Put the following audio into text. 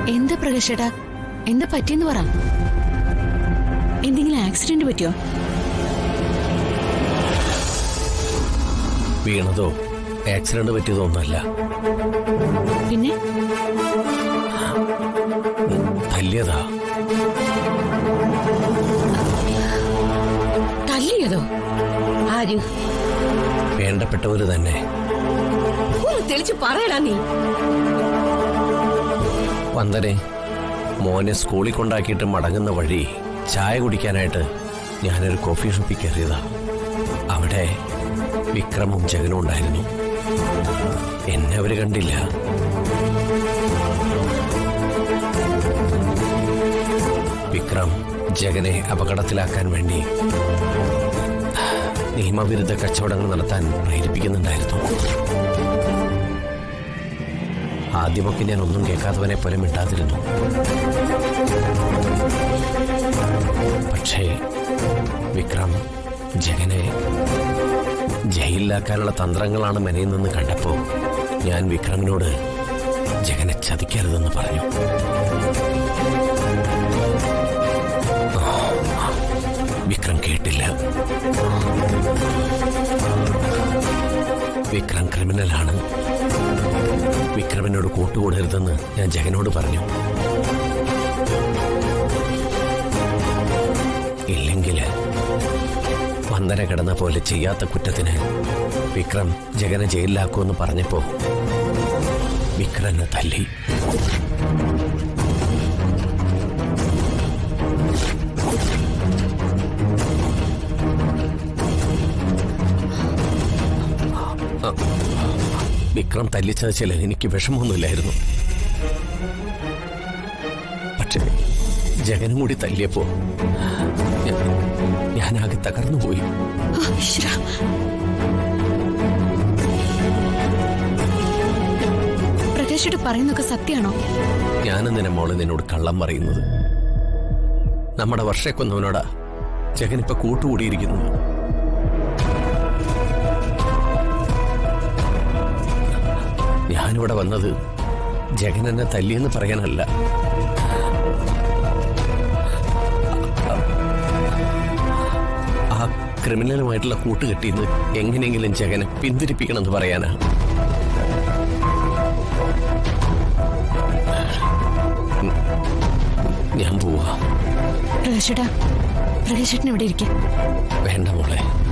എന്താ പ്രകാശേട്ടാ, എന്താ പറ്റിയെന്ന് പറ. എന്തെങ്കിലും ആക്സിഡന്റ് പറ്റിയോ? വീണതോ ആക്സിഡന്റ് പറ്റിയതോ ഒന്നല്ല. പിന്നെ തല്ലിയതാ. തല്ലിയതോ? ആര്? വേണ്ടപ്പെട്ടവര് തന്നെ. തെളിച്ചു പറയടാ നീ. വന്ദനെ, മോനെ സ്കൂളിൽ കൊണ്ടാക്കിയിട്ട് മടങ്ങുന്ന വഴി ചായ കുടിക്കാനായിട്ട് ഞാനൊരു കോഫി ഷോപ്പിൽ കയറിയതാ. അവിടെ വിക്രമും ജഗനും ഉണ്ടായിരുന്നു. എന്നെ അവര് കണ്ടില്ല. വിക്രം ജഗനെ അപകടത്തിലാക്കാൻ വേണ്ടി നിയമവിരുദ്ധ കച്ചവടങ്ങൾ നടത്താൻ പ്രേരിപ്പിക്കുന്നുണ്ടായിരുന്നു. ആദ്യമൊക്കെ ഞാൻ ഒന്നും കേൾക്കാത്തവനെ പോലെ മിണ്ടാതിരുന്നു. പക്ഷേ വിക്രം ജഗനെ ജയിലിലാക്കാനുള്ള തന്ത്രങ്ങളാണ് മെനയുന്നെന്ന് കണ്ടപ്പോ ഞാൻ വിക്രമിനോട് ജഗനെ ചതിക്കരുതെന്ന് പറഞ്ഞു. വിക്രം കേട്ടില്ല. വിക്രം ക്രിമിനലാണ്. വിക്രമിനോട് കൂട്ടുകൂടരുതെന്ന് ഞാൻ ജഗനോട് പറഞ്ഞു. ഇല്ലെങ്കിൽ വന്ദന കിടന്ന പോലെ ചെയ്യാത്ത കുറ്റത്തിന് വിക്രം ജഗനെ ജയിലിലാക്കുമെന്ന് പറഞ്ഞപ്പോ വിക്രനെ തല്ലി. വിക്രം തല്ലിച്ചതിൽ എനിക്ക് വിഷമമൊന്നുമില്ലായിരുന്നു. പക്ഷേ ജഗനും കൂടി തല്ലിയപ്പോ ഞാനാകെ തകർന്നുപോയി. പ്രകാശേട്ട പറയുന്നൊക്കെ സത്യമാണോ? ഞാനെന്തിനാ മോളെ നിന്നോട് കള്ളം പറയുന്നത്? നമ്മുടെ വർഷക്കൊന്നവനോടാ ജഗനിപ്പോ കൂട്ടുകൂടിയിരിക്കുന്നത്. ഞാനിവിടെ വന്നത് ജഗൻ എന്നെ തല്ലിയെന്ന് പറയാനല്ല. ആ ക്രിമിനലുമായിട്ടുള്ള കൂട്ടുകെട്ടിന്ന് എങ്ങനെയെങ്കിലും ജഗനെ പിന്തിരിപ്പിക്കണമെന്ന് പറയാനാ. ഞാൻ പോവാ. പ്രകാശേട്ടൻ ഇവിടെ ഇരിക്കും. വേണ്ട മോളെ.